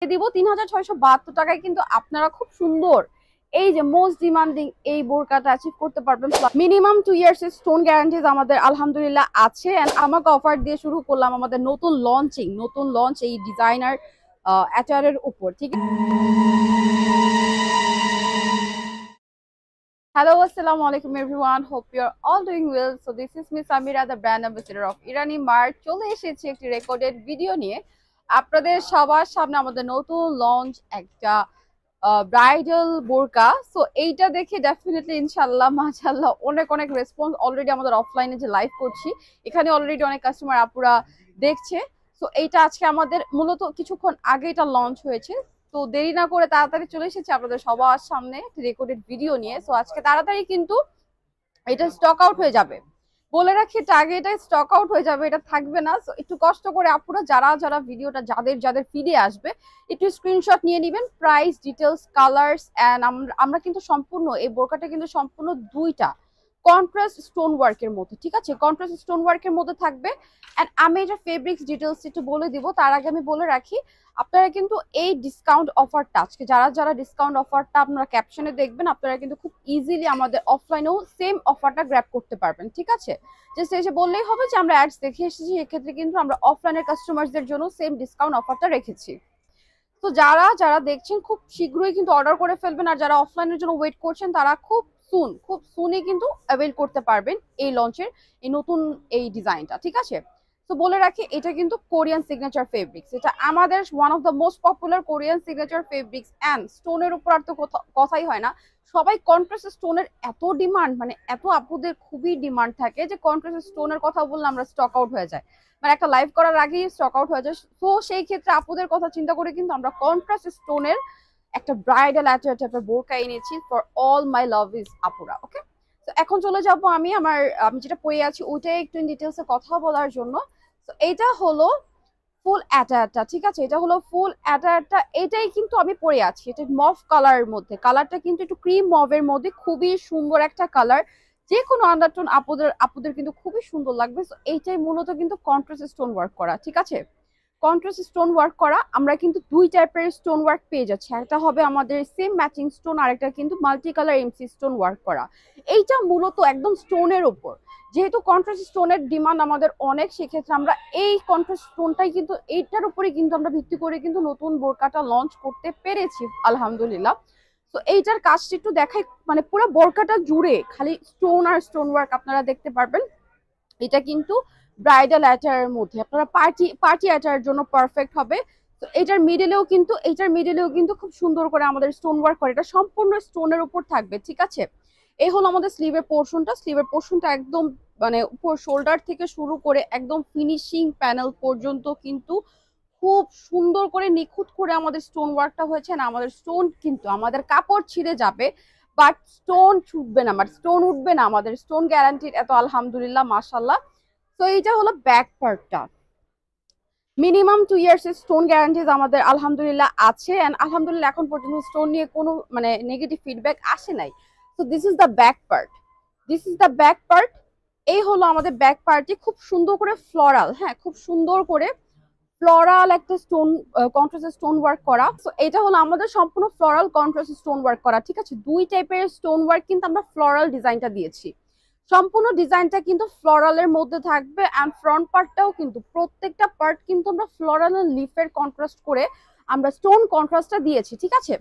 দিব ৩৬৭২ টাকায় কিন্তু আপনারা খুব সুন্দর এই যে মোস্ট ডিমান্ডিং এই বোরকাটা অ্যাচিভ করতে পারবেন। মিনিমাম 2 ইয়ার্স এর স্টোন গ্যারান্টিজ আমাদের আলহামদুলিল্লাহ আছে। এন্ড আমাকে অফার দিয়ে শুরু করলাম আমাদের নতুন লঞ্চ এই ডিজাইনার অ্যাটায়ারের উপর। ঠিক আছে, hello assalamu alaikum everyone, hope you are all doing well. So this is Miss Amira, the brand ambassador of Irani Mart. চলে এসেছি একটি রেকর্ডেড ভিডিও নিয়ে আপনাদের সবার সামনে। আমাদের নতুন লঞ্চ একটা ব্রাইডাল বোরকা। সো এইটা দেখে ডেফিনেটলি ইনশাআল্লাহ মাশাআল্লাহ অনেক অনেক রেসপন্স অলরেডি আমাদের অফলাইনে যে লাইভ করছি এখানে অলরেডি অনেক কাস্টমার আপুরা দেখছে। সো এইটা আজকে আমাদের মূলত কিছুক্ষণ আগে এটা লঞ্চ হয়েছে। তো দেরি না করে তাড়াতাড়ি চলে এসেছি আপনাদের সবার সামনে রেকর্ডেড ভিডিও নিয়ে। সো আজকে তাড়াতাড়ি কিন্তু এটা স্টক আউট হয়ে যাবে, বলে রাখি এটা আগে, এটা স্টক আউট হয়ে যাবে, এটা থাকবে না। সো একটু কষ্ট করে আপুরা যারা যারা ভিডিওটা যাদের ফিডে আসবে একটু স্ক্রিনশট নিয়ে নেবেন, প্রাইস ডিটেলস কালার্স। এন্ড আমরা কিন্তু সম্পূর্ণ এই বোরকাটা কিন্তু সম্পূর্ণ দুইটা কন্ট্রাস্ট স্টোন ওয়ার্কের মধ্যে, ঠিক আছে, কন্ট্রাস্ট স্টোন ওয়ার্কের মধ্যে থাকবে। এন্ড আমি এটা ফেব্রিক্স ডিটেলস একটু বলে দিব, তার আগে আমি বলে রাখি আপনারা কিন্তু এই ডিসকাউন্ট অফারটা আজকে যারা যারা ডিসকাউন্ট অফারটা আপনারা ক্যাপশনে দেখবেন আপনারা কিন্তু খুব ইজিলি আমাদের অফলাইনেও সেম অফারটা গ্র্যাব করতে পারবেন। ঠিক আছে, জাস্ট এসে বললেই হবে যে আমরা অ্যাডস দেখে এসেছি, এক্ষেত্রে কিন্তু আমরা অফলাইনের কাস্টমারদের জন্য সেম ডিসকাউন্ট অফারটা রেখেছি। তো যারা যারা দেখছেন খুব শীঘ্রই কিন্তু অর্ডার করে ফেলবেন, আর যারা অফলাইনের জন্য ওয়েট করছেন তারা খুব সুনই কিন্তু অ্যাভেল করতে পারবেন এই লঞ্চের এই নতুন এই ডিজাইনটা। ঠিক আছে, তো বলে রাখি এটা কিন্তু কোরিয়ান সিগনেচার ফেব্রিক্স, এটা আমাদের one of the most popular Korean signature fabrics. And স্টোনের উপর আর তো কথাই হয় না, সবাই কন্ট্রাস্ট স্টোনের এত ডিমান্ড, মানে এত আপুদের খুবই ডিমান্ড থাকে যে কন্ট্রাস্ট স্টোনের কথা বললে আমরা স্টক আউট হয়ে যায়, মানে একটা লাইভ করার আগেই স্টক আউট হয়ে যায়। তো সেই ক্ষেত্রে আপুদের কথা চিন্তা করে কিন্তু আমরা কন্ট্রাস্ট স্টোনের একটা ব্রাইডাল টাইপের বোরকা এনেছি for all my love is আপুরা। ওকে, তো এখন চলে যাব আমি যেটা পরে আছি ওইটাই একটু ইন ডিটেলসে কথা বলার জন্য। তো এইটা হলো ফুল অ্যাটায়ারটা, ঠিক আছে, এটা হলো ফুল অ্যাটায়ারটা, এটাই কিন্তু আমি পরে আছি। এটা মভ কালারের মধ্যে, কালারটা কিন্তু একটু ক্রিম মভের মধ্যে, খুবই সুন্দর একটা কালার, যে কোনো আন্ডারটোন আপুদের কিন্তু খুবই সুন্দর লাগবে। তো এইটাই মূলত কিন্তু কন্ট্রাস্ট স্টোন ওয়ার্ক করা। ঠিক আছে, কন্ট্রাস্ট স্টোন ওয়ার্ক করা, আমরা কিন্তু দুই টাইপের স্টোন ওয়ার্ক পেয়ে যাচ্ছি, একটা হবে আমাদের সেম ম্যাচিং স্টোন, আর একটা কিন্তু মাল্টি কালার এমসি স্টোন ওয়ার্ক করা। এইটা মূলত একদম স্টোনের উপর, যেহেতু কন্ট্রাস্ট স্টোনের ডিমান্ড আমাদের অনেক, সেক্ষেত্রে আমরা এই কন্ট্রাস্ট স্টোনটাই কিন্তু এইটার উপরে কিন্তু আমরা ভিত্তি করে কিন্তু নতুন বোরকাটা লঞ্চ করতে পেরেছি আলহামদুলিল্লাহ। তো এইটার কাজটা একটু দেখাই, মানে পুরো বোরকাটা জুড়ে খালি স্টোন আর স্টোন ওয়ার্ক আপনারা দেখতে পারবেন। এটা কিন্তু ব্রাইডাল অ্যাটায়ারের মধ্যে আপনারা পার্টি অ্যাটায়ারের জন্য পারফেক্ট হবে। তো এইটার মিডলেও কিন্তু খুব সুন্দর করে আমাদের স্টোন ওয়ার্ক করে, এটা সম্পূর্ণ স্টোনের উপর থাকবে। ঠিক আছে, এই হলো আমাদের স্লিভের পোর্শনটা একদম মানে উপর শোল্ডার থেকে শুরু করে একদম ফিনিশিং প্যানেল পর্যন্ত কিন্তু খুব সুন্দর করে নিখুঁত করে আমাদের স্টোন ওয়ার্কটা হয়েছে। না আমাদের স্টোন কিন্তু আমাদের কাপড় ছিঁড়ে যাবে বাট স্টোন ছুটবে না, স্টোন উঠবে না, আমাদের স্টোন গ্যারান্টিড, এত আলহামদুলিল্লাহ মাশাল্লাহ। তো এইটা হলো ব্যাক পার্টটা, মিনিমাম 2 ইয়ার্স এর স্টোন গ্যারান্টিজ আমাদের আলহামদুলিল্লাহ আছে। এন্ড আলহামদুলিল্লাহ এখন পর্যন্ত স্টোন নিয়ে কোনো মানে নেগেটিভ ফিডব্যাক আসে নাই। তো this is the back part, এই হলো আমাদের ব্যাক পার্টে খুব সুন্দর করে ফ্লোরাল, হ্যাঁ খুব সুন্দর করে ফ্লোরাল একটা স্টোন কন্ট্রাস্ট স্টোন ওয়ার্ক করা। তো এটা হলো আমাদের সম্পূর্ণ ফ্লোরাল কন্ট্রাস্ট স্টোন ওয়ার্ক করা। ঠিক আছে, দুই টাইপের স্টোন ওয়ার্ক কিন্তু আমরা ফ্লোরাল ডিজাইনটা দিয়েছি, সম্পূর্ণ ডিজাইনটা কিন্তু ফ্লোরালের মধ্যে থাকবে। অ্যান্ড ফ্রন্ট পার্টটাও কিন্তু প্রত্যেকটা পার্ট কিন্তু আমরা ফ্লোরাল লিফের কন্ট্রাস্ট করে আমরা স্টোন কন্ট্রাস্টটা দিয়েছি। ঠিক আছে,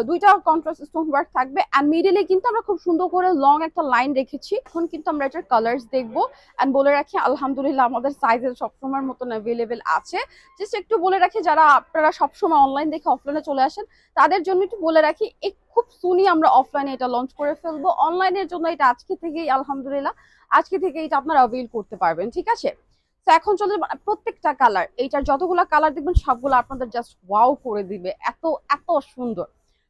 দুইটা কন্ট্রাস্ট স্টোন ওয়ার্ক থাকবে। অ্যান্ড মিডলে কিন্তু আমরা খুব সুন্দর করে লং একটা লাইন রেখেছি। এখন কিন্তু আমরা এটার কালার্স দেখবো। অ্যান্ড বলে রাখি আলহামদুলিল্লাহ আমাদের সাইজের সবসময়ের মতন অ্যাভেলেবেল আছে। জাস্ট একটু বলে রাখি যারা আপনারা সবসময় অনলাইন দেখে অফলাইনে চলে আসেন তাদের জন্য একটু বলে রাখি খুব সুনি আমরা অফলাইনে এটা লঞ্চ করে ফেলবো, অনলাইনের জন্য এটা আজকে থেকেই আলহামদুলিল্লাহ আজকে থেকে এটা আপনারা অ্যাভেল করতে পারবেন। ঠিক আছে, তো এখন চলে প্রত্যেকটা কালার, এইটার যতগুলা কালার দেখবেন সবগুলো আপনাদের জাস্ট ওয়াও করে দিবে, এত এত সুন্দর।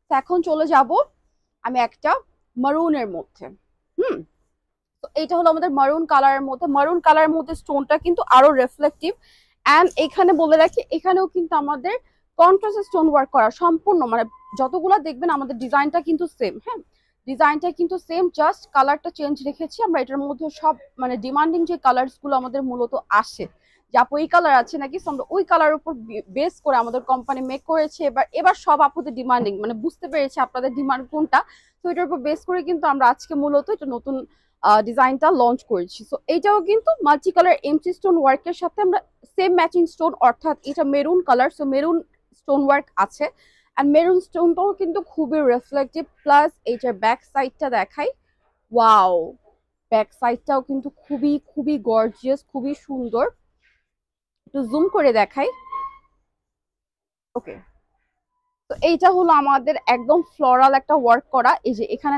তো এখন চলে যাব আমি একটা মারুনের মধ্যে। তো এইটা হলো আমাদের মারুন কালারের মধ্যে স্টোনটা কিন্তু আরো রিফ্লেক্টিভ। অ্যান্ড এখানে বলে রাখি এখানেও কিন্তু আমাদের কন্ট্রাস্ট স্টোন ওয়ার্ক করা সম্পূর্ণ, মানে যতগুলো দেখবেন আমাদের ডিজাইনটা কিন্তু সেম, হ্যাঁ ডিজাইনটা কিন্তু সেম, জাস্ট কালারটা চেঞ্জ রেখেছি আমরা। এটার মধ্যে সব মানে ডিমান্ডিং যে কালার্স গুলো আমাদের মূলত আসে, যে আপু এই কালার আছে নাকি, আমরা ওই কালার উপর বেস করে আমাদের কোম্পানি মেক করেছে। এবার সব আপুদের ডিমান্ডিং, মানে বুঝতে পেরেছে আপনাদের ডিমান্ড কোনটা, তো এটার উপর বেস করে কিন্তু আমরা আজকে মূলত এটা নতুন ডিজাইনটা লঞ্চ করেছি। সো এইটাও কিন্তু মাল্টি কালার এমসি স্টোন ওয়ার্কের সাথে আমরা সেম ম্যাচিং স্টোন, অর্থাৎ এটা maroon colour, so maroon stone work আছে। অ্যান্ড মেরুন স্টোনটাও কিন্তু খুবই রিফ্লেক্টিভ, প্লাস এইটার ব্যাক সাইডটা দেখাই, ওয়াও, ব্যাক সাইডটাও কিন্তু খুবই খুবই গর্জিয়াস, খুবই সুন্দর। একটু জুম করে দেখাই। ওকে, তো এইটা হলো আমাদের একদম ফ্লোরাল একটা ওয়ার্ক করা, এই যে এখানে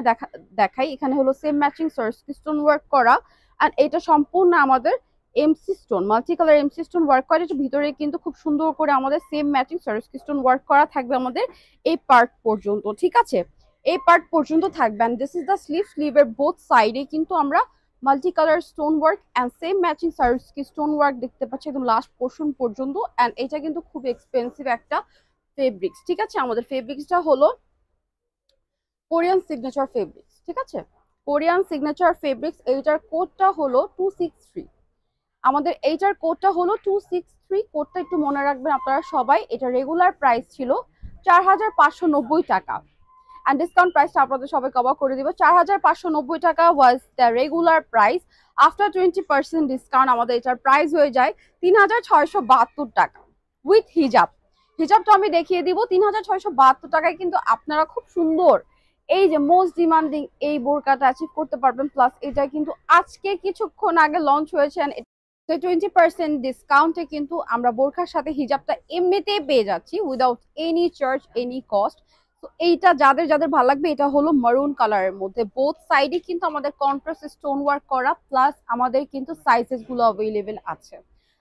দেখাই, এখানে হলো সেম ম্যাচিং সার্সকি স্টোন ওয়ার্ক করা। আর এটা সম্পূর্ণ আমাদের এমসি স্টোন, মাল্টি কালার এমসি স্টোন ওয়ার্ক করা। এটা ভিতরে কিন্তু খুব সুন্দর করে আমাদের সেম ম্যাচিং সার্সকি স্টোন ওয়ার্ক করা থাকবে আমাদের এই পার্ট পর্যন্ত, ঠিক আছে, এই পার্ট পর্যন্ত থাকবে। And this is the sleeve, স্লিভের বোথ সাইডে কিন্তু আমরা multi colour stone work and same matching সার্সকি স্টোন ওয়ার্ক দেখতে পাচ্ছি একদম লাস্ট পোর্শন পর্যন্ত। অ্যান্ড এটা কিন্তু খুব এক্সপেন্সিভ একটা ফেব্রিক্স, ঠিক আছে। আমাদের ফেব্রিক্সটা হলো কোরিয়ান সিগনেচার ফেব্রিক্স, ঠিক আছে, কোরিয়ান সিগনেচার ফেব্রিক্স। এইটার কোডটা হলো 263, আমাদের এইটার কোডটা হলো 263। কোডটা একটু মনে রাখবেন আপনারা সবাই। এটা রেগুলার প্রাইস ছিল 4590 টাকা, অ্যান্ড ডিসকাউন্ট প্রাইসটা আপনাদের সবাই কভার করে দিব। 4590 টাকা was the regular price. After 20% discount আমাদের এটার প্রাইস হয়ে যায় 3672 টাকা উইথ হিজাব। হিজাবটা আমি দেখিয়ে দিব। 3672 টাকায় কিন্তু আপনারা খুব সুন্দর এই যে মোস্ট ডিমান্ডিং এই বোরকাটা অ্যাচিভ করতে পারবেন। প্লাস এটা কিন্তু আজকে কিছুক্ষণ আগে লঞ্চ হয়েছে, 20% ডিসকাউন্টে কিন্তু আমরা বোরকার সাথে হিজাবটা এমনিতেই পেয়ে যাচ্ছি without any charge, any cost. তো এইটা যাদের যাদের ভালো লাগবে, এটা হলো মারুন কালারের মধ্যে, বোথ সাইডে কিন্তু আমাদের কন্ট্রাস্ট স্টোন ওয়ার্ক করা, প্লাস আমাদের কিন্তু সাইজেস গুলো অ্যাভেলেবেল আছে।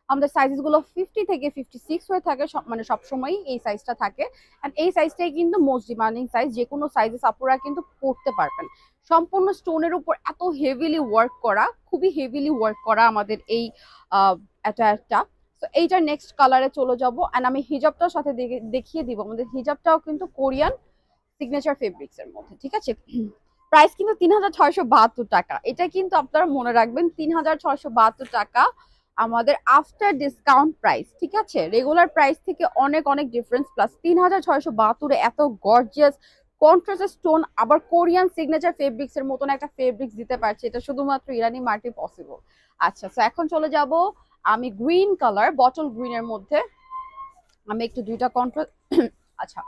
আমাদের সাইজেস গুলো 50 থেকে 56 হয়ে থাকে, মানে সবসময় এই সাইজটা থাকে। এন্ড এই সাইজটাই কিন্তু মোস্ট ডিমান্ডিং সাইজ, যে কোনো সাইজেস আপনারা কিন্তু পরতে পারবেন। সম্পূর্ণ স্টোনের উপর এত হেভিলি ওয়ার্ক করা, খুবই হেভিলি ওয়ার্ক করা আমাদের এই অ্যাটায়ারটা। তো এইটার নেক্সট কালারে চলে যাবো। অ্যান্ড আমি হিজাবটার সাথে দেখিয়ে দিব, আমাদের হিজাবটাও কিন্তু কোরিয়ান সিগনেচার ফেব্রিক্স এর মধ্যে, ঠিক আছে। প্রাইস কিন্তু 3672 টাকা, এটা কিন্তু আপনারা মনে রাখবেন 3672 টাকা আমাদের আফটার ডিসকাউন্ট প্রাইস, ঠিক আছে। রেগুলার প্রাইস থেকে অনেক অনেক ডিফারেন্স, প্লাস 3672 এত গর্জিয়াস কন্ট্রাস্ট স্টোন, আবার কোরিয়ান সিগনেচার ফেব্রিক্স এর মতন একটা ফেব্রিক্স দিতে পারছে, এটা শুধুমাত্র ইরানি মার্টে পসিবল। আচ্ছা, তো এখন চলে যাব আমি গ্রিন কালার, বটল গ্রিনের মধ্যে আমি একটু দুইটা কন্ট্রাস্ট আচ্ছা,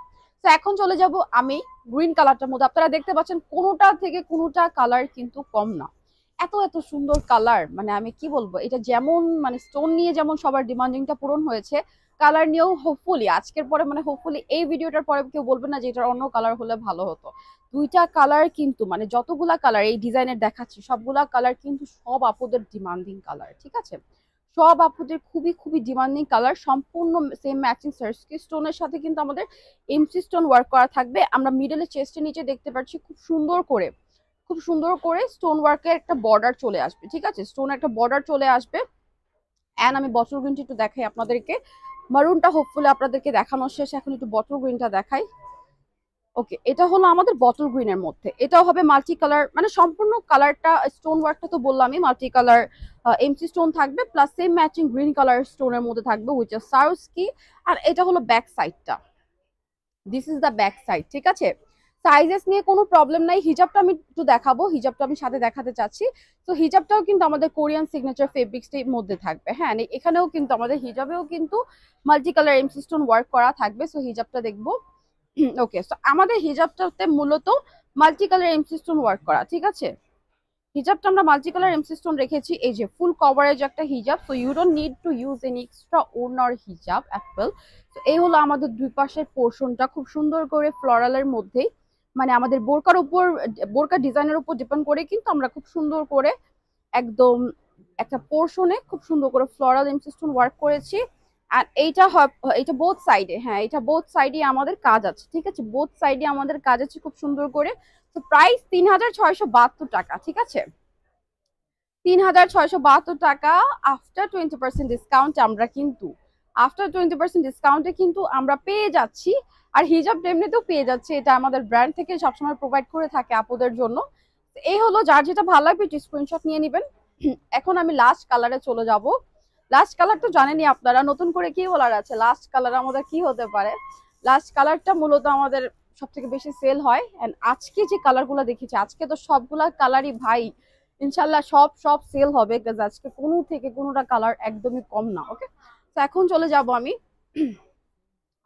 তো এখন চলে যাব আমি গ্রিন কালারটার মধ্যে। আপনারা দেখতে পাচ্ছেন কোনোটা থেকে কোনোটা কালার কিন্তু কম না, এত এত সুন্দর কালার, মানে আমি কি বলবো, এটা যেমন মানে স্টোন নিয়ে যেমন সবার ডিমান্ডিংটা পূরণ হয়েছে, কালার নিয়েও হোপফুলি আজকের পরে, মানে হোপফুলি এই ভিডিওটার পরে কেউ বলবে না যে এটার অন্য কালার হলে ভালো হতো। দুইটা কালার কিন্তু, মানে যতগুলা কালার এই ডিজাইনের দেখাচ্ছি সবগুলা কালার কিন্তু সব আপুদের ডিমান্ডিং কালার, ঠিক আছে, সব আপুদের খুবই খুবই ডিমান্ডিং কালার। সম্পূর্ণ সেম ম্যাচিং সার্সকি স্টোনের সাথে কিন্তু আমাদের এমসি স্টোন ওয়ার্ক করা থাকবে। আমরা মিডলে চেস্টের নিচে দেখতে পাচ্ছি খুব সুন্দর করে, খুব সুন্দর করে স্টোন ওয়ার্কের একটা বর্ডার চলে আসবে, ঠিক আছে, স্টোন একটা বর্ডার চলে আসবে। অ্যান্ড আমি বটল গ্রিনটা একটু দেখাই আপনাদেরকে, মারুনটা হোপফুলি আপনাদেরকে দেখানো শেষ, এখন একটু বটল গ্রিনটা দেখাই। ওকে, এটা হলো আমাদের বটল গ্রিনের মধ্যে, এটাও হবে মাল্টি কালার, মানে সম্পূর্ণ কালারটা স্টোন ওয়ার্কটা তো বললামই মাল্টি কালার এমসি স্টোন থাকবে, plus same matching green colour স্টোনের মধ্যে থাকবে উইচ ইজ সারস্কি। আর এটা হলো ব্যাক সাইডটা, this is the back side, ঠিক আছে। সাইজেস নিয়ে কোনো প্রবলেম নাই। হিজাবটা আমি একটু দেখাবো, হিজাবটা আমি সাথে দেখাতে চাচ্ছি। তো হিজাবটাও কিন্তু আমাদের কোরিয়ান সিগনেচার ফেব্রিক্সটির মধ্যে থাকবে, হ্যাঁ, এখানেও কিন্তু আমাদের হিজাবেও কিন্তু মাল্টি কালার এমসি স্টোন ওয়ার্ক করা থাকবে। সো হিজাবটা দেখবো। ওকে, সো আমাদের হিজাবটাতে মূলত মাল্টি কালার এমসি স্টোন ওয়ার্ক করা, ঠিক আছে। হিজাবটা আমরা মাল্টি কালার এমসি স্টোন রেখেছি, এই যে ফুল কভারেজ একটা হিজাব, so you don't need to use any extra ওড়নার হিজাব অ্যাপেল। তো এই হলো আমাদের দুই পাশের পোর্শনটা, খুব সুন্দর করে ফ্লোরালের মধ্যেই, মানে আমাদের বোরকার উপর, বোরকা ডিজাইনের উপর ডিপেন্ড করে কিন্তু আমরা খুব সুন্দর করে একদম একটা পোর্শনে খুব সুন্দর করে ফ্লোরাল এমসি স্টোন ওয়ার্ক করেছি। আর এইটা বোথ সাইডে, হ্যাঁ, এটা বোথ সাইডে আমাদের কাজ আছে, ঠিক আছে, বোথ সাইডে আমাদের কাজ আছে খুব সুন্দর করে। তো প্রাইস 3672 টাকা, ঠিক আছে, 3672 টাকা আফটার 20% ডিসকাউন্ট আমরা কিন্তু, আফটার 20% ডিসকাউন্টে কিন্তু আমরা পেয়ে যাচ্ছি। আর হিজাব এমনিতেও পেয়ে যাচ্ছে, এটা আমাদের ব্র্যান্ড থেকে সবসময় প্রোভাইড করে থাকে আপুদের জন্য। এই হলো, যার যেটা ভালো লাগবে একটু স্ক্রিনশট নিয়ে নেবেন। এখন আমি লাস্ট কালারে চলে যাব। লাস্ট কালার তো জানেনই আপনারা, নতুন করে কি বলার আছে, লাস্ট কালার আমাদের কি হতে পারে। লাস্ট কালারটা মূলত আমাদের সব থেকে বেশি সেল হয়। এন্ড আজকে যে কালারগুলো দেখেছি, আজকে তো সবগুলা কালারই ভাই ইনশাল্লাহ সব সব সেল হবে, বিকজ আজকে কোনো থেকে কোনোটা কালার একদমই কম না। ওকে, তো এখন চলে যাব আমি,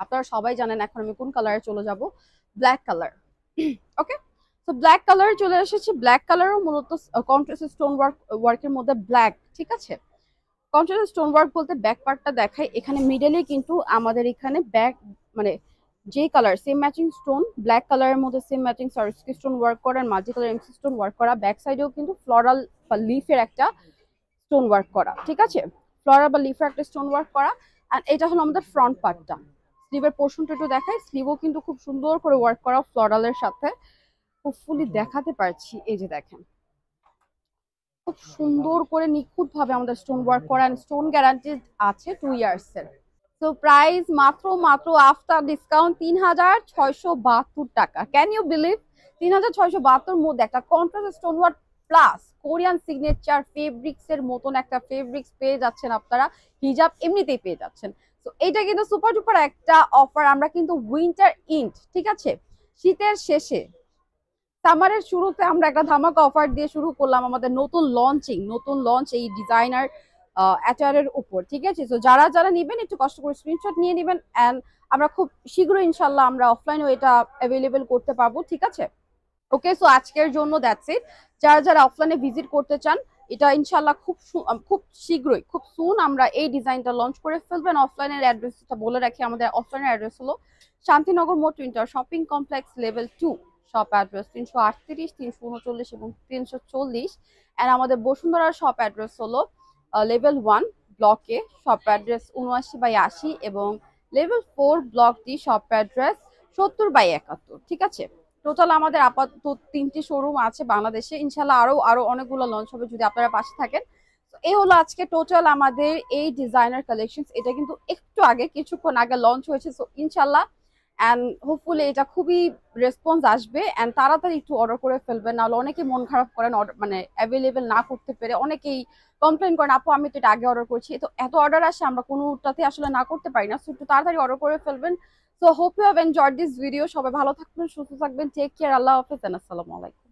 আপনারা সবাই জানেন এখন আমি কোন কালারে চলে যাব, ব্ল্যাক কালার। ওকে, তো ব্ল্যাক কালার চলে এসেছি। ব্ল্যাক কালারও মূলত কন্ট্রাস্ট স্টোন ওয়ার্কের মধ্যে ব্ল্যাক, ঠিক আছে। কন্ট্রাস্ট স্টোন ওয়ার্ক বলতে ব্যাক পার্টটা দেখাই, এখানে মিডলে কিন্তু আমাদের এখানে ব্যাক মানে যে colour same matching stone, black কালারের মধ্যে সেম ম্যাচিং সার্সকি স্টোন ওয়ার্ক করা, আর মাল্টি কালার এমসি স্টোন ওয়ার্ক করা। ব্যাক সাইডেও কিন্তু ফ্লোরাল বা লিফের একটা স্টোন ওয়ার্ক করা, ঠিক আছে, ফ্লোরাল বা লিফের একটা স্টোন ওয়ার্ক করা। আর এটা হলো আমাদের ফ্রন্ট পার্টটা। স্লিভের পোর্শনটা একটু দেখাই, স্লিভও কিন্তু খুব সুন্দর করে ওয়ার্ক করা ফ্লোরালের সাথে, খুব ফুলি দেখাতে পারছি, এই যে দেখেন খুব সুন্দর করে নিখুঁত ভাবে আমাদের স্টোন ওয়ার্ক করা, স্টোন গ্যারান্টি আছে 2 ইয়ার্স এর। তো প্রাইস মাত্র মাত্র আফটার ডিসকাউন্ট 3672 টাকা। ক্যান ইউ বিলিভ 3672 মধ্যে একটা contrast stone work plus Korean signature fabrics এর মতন একটা ফেব্রিক্স পেয়ে যাচ্ছেন আপনারা, হিজাব এমনিতেই পেয়ে যাচ্ছেন। তো এটা কিন্তু সুপার ডুপার একটা অফার। আমরা কিন্তু উইন্টার ইন্ড, ঠিক আছে, শীতের শেষে সামারের শুরুতে আমরা একটা ধামাকা অফার দিয়ে শুরু করলাম আমাদের নতুন লঞ্চ এই ডিজাইনার অ্যাটায়ারের উপর, ঠিক আছে। তো যারা যারা নেবেন একটু কষ্ট করে স্ক্রিনশট নিয়ে নেবেন, এন্ড আমরা খুব শীঘ্রই ইনশাল্লাহ আমরা অফলাইনেও এটা অ্যাভেলেবেল করতে পারবো, ঠিক আছে। ওকে, সো আজকের জন্য দ্যাটস ইট। যারা যারা অফলাইনে ভিজিট করতে চান, এটা ইনশাল্লাহ খুব শীঘ্রই, খুব সুন আমরা এই ডিজাইনটা লঞ্চ করে ফেলবেন। অফলাইনের অ্যাড্রেসটা বলে রাখি, আমাদের অফলাইনের অ্যাড্রেস হলো শান্তিনগর মোট inter shopping complex level 2, shop address 338, 339 এবং 340। অ্যান্ড আমাদের বসুন্ধরা শপ অ্যাড্রেস হলো লেভেল 1 ব্লকে, শপ অ্যাড্রেস 79/80 এবং level 4 block D, shop address 70/71, ঠিক আছে। টোটাল আমাদের আপাতত 3টি শোরুম আছে বাংলাদেশে, ইনশাল্লাহ আরো আরো অনেকগুলো লঞ্চ হবে যদি আপনারা পাশে থাকেন। তো এই হলো আজকে টোটাল আমাদের এই ডিজাইনার কালেকশন। এটা কিন্তু একটু আগে কিছুক্ষণ আগে লঞ্চ হয়েছে, সো ইনশাল্লাহ অ্যান্ড হোপফুলি এটা খুবই রেসপন্স আসবে। অ্যান্ড তাড়াতাড়ি একটু অর্ডার করে ফেলবেন, নাহলে অনেকে মন খারাপ করেন মানে অ্যাভেলেবেল না করতে পেরে, অনেকেই কমপ্লেন করেন আপু আমি তো এটা আগে অর্ডার করছি। তো এত অর্ডার আসে আমরা কোনোটাতে আসলে না করতে পারি না, সো একটু তাড়াতাড়ি অর্ডার করে ফেলবেন। So hope you have enjoyed this video. সবাই ভালো থাকবেন, সুস্থ থাকবেন, টেক কেয়ার, আল্লাহ হাফেজ, আসসালামু আলাইকুম।